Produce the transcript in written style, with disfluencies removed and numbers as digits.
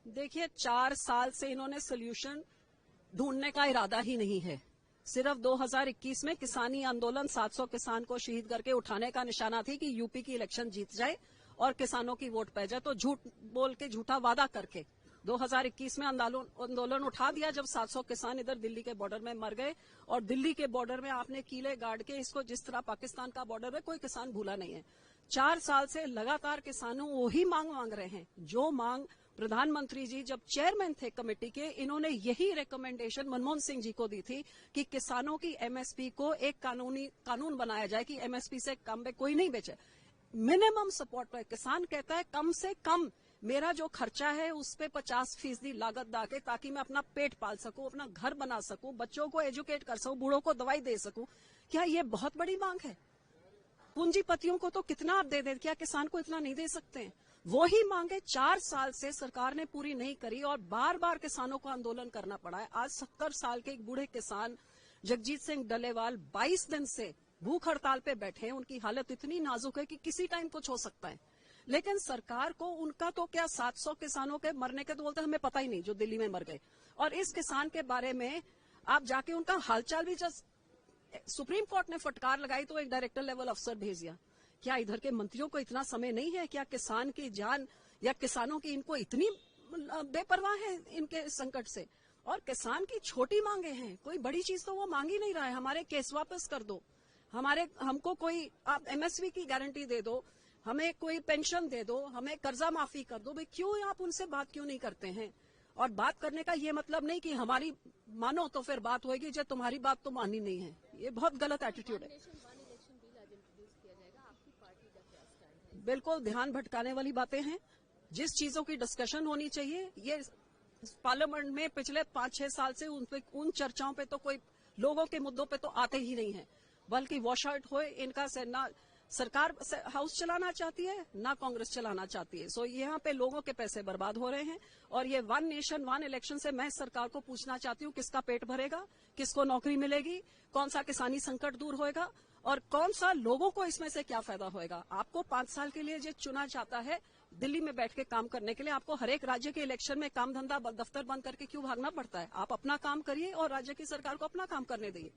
देखिए 4 साल से इन्होंने सोल्यूशन ढूंढने का इरादा ही नहीं है। सिर्फ 2021 में किसानी आंदोलन 700 किसान को शहीद करके उठाने का निशाना थी कि यूपी की इलेक्शन जीत जाए और किसानों की वोट पै जाए, तो झूठ बोल के झूठा वादा करके 2021 में आंदोलन उठा दिया जब 700 किसान इधर दिल्ली के बॉर्डर में मर गए। और दिल्ली के बॉर्डर में आपने कीले गाड़ के इसको जिस तरह पाकिस्तान का बॉर्डर है, कोई किसान भूला नहीं है। 4 साल से लगातार किसानों वही मांग रहे हैं जो मांग प्रधानमंत्री जी जब चेयरमैन थे कमेटी के, इन्होंने यही रिकमेंडेशन मनमोहन सिंह जी को दी थी कि किसानों की एमएसपी को एक कानून बनाया जाए कि एमएसपी से कम में कोई नहीं बेचे। मिनिमम सपोर्ट पर किसान कहता है कम से कम मेरा जो खर्चा है उस पे 50% लागत डाके ताकि मैं अपना पेट पाल सकूं, अपना घर बना सकूं, बच्चों को एजुकेट कर सकूं, बूढ़ों को दवाई दे सकूं। क्या ये बहुत बड़ी मांग है? पूंजीपतियों को तो कितना आप दे क्या किसान को इतना नहीं दे सकते हैं? वो ही मांगे 4 साल से सरकार ने पूरी नहीं करी और बार बार किसानों को आंदोलन करना पड़ा है। आज 70 साल के एक बूढ़े किसान जगजीत सिंह डलेवाल 22 दिन से भूख हड़ताल पे बैठे हैं। उनकी हालत इतनी नाजुक है कि किसी टाइम कुछ हो सकता है, लेकिन सरकार को उनका तो क्या 700 किसानों के मरने के तो बोलते हमें पता ही नहीं जो दिल्ली में मर गए। और इस किसान के बारे में आप जाके उनका हालचाल भी सुप्रीम कोर्ट ने फटकार लगाई तो एक डायरेक्टर लेवल अफसर भेज दिया। क्या इधर के मंत्रियों को इतना समय नहीं है? क्या किसान की जान या किसानों की इनको इतनी बेपरवाह है इनके संकट से? और किसान की छोटी मांगे हैं, कोई बड़ी चीज तो वो मांग ही नहीं रहा है। हमारे केस वापस कर दो, हमको कोई आप एमएसपी की गारंटी दे दो, हमें कोई पेंशन दे दो, हमें कर्जा माफी कर दो। भाई क्यों आप उनसे बात क्यों नहीं करते हैं? और बात करने का ये मतलब नहीं कि हमारी मानो तो फिर बात होगी, जो तुम्हारी बात तो मानी नहीं है। ये बहुत गलत एटीट्यूड है। बिल्कुल ध्यान भटकाने वाली बातें हैं। जिस चीजों की डिस्कशन होनी चाहिए, ये पार्लियामेंट में पिछले 5-6 साल से उन चर्चाओं पे तो कोई लोगों के मुद्दों पे तो आते ही नहीं है, बल्कि वॉश आउट हो इनका से ना सरकार हाउस चलाना चाहती है ना कांग्रेस चलाना चाहती है। सो यहाँ पे लोगों के पैसे बर्बाद हो रहे हैं। और ये 1 नेशन 1 इलेक्शन से मैं सरकार को पूछना चाहती हूँ, किसका पेट भरेगा, किसको नौकरी मिलेगी, कौन सा किसानी संकट दूर होएगा और कौन सा लोगों को इसमें से क्या फायदा होएगा? आपको 5 साल के लिए जो चुना जाता है दिल्ली में बैठ के काम करने के लिए, आपको हर एक राज्य के इलेक्शन में काम धंधा दफ्तर बंद करके क्यों भागना पड़ता है? आप अपना काम करिए और राज्य की सरकार को अपना काम करने दिए।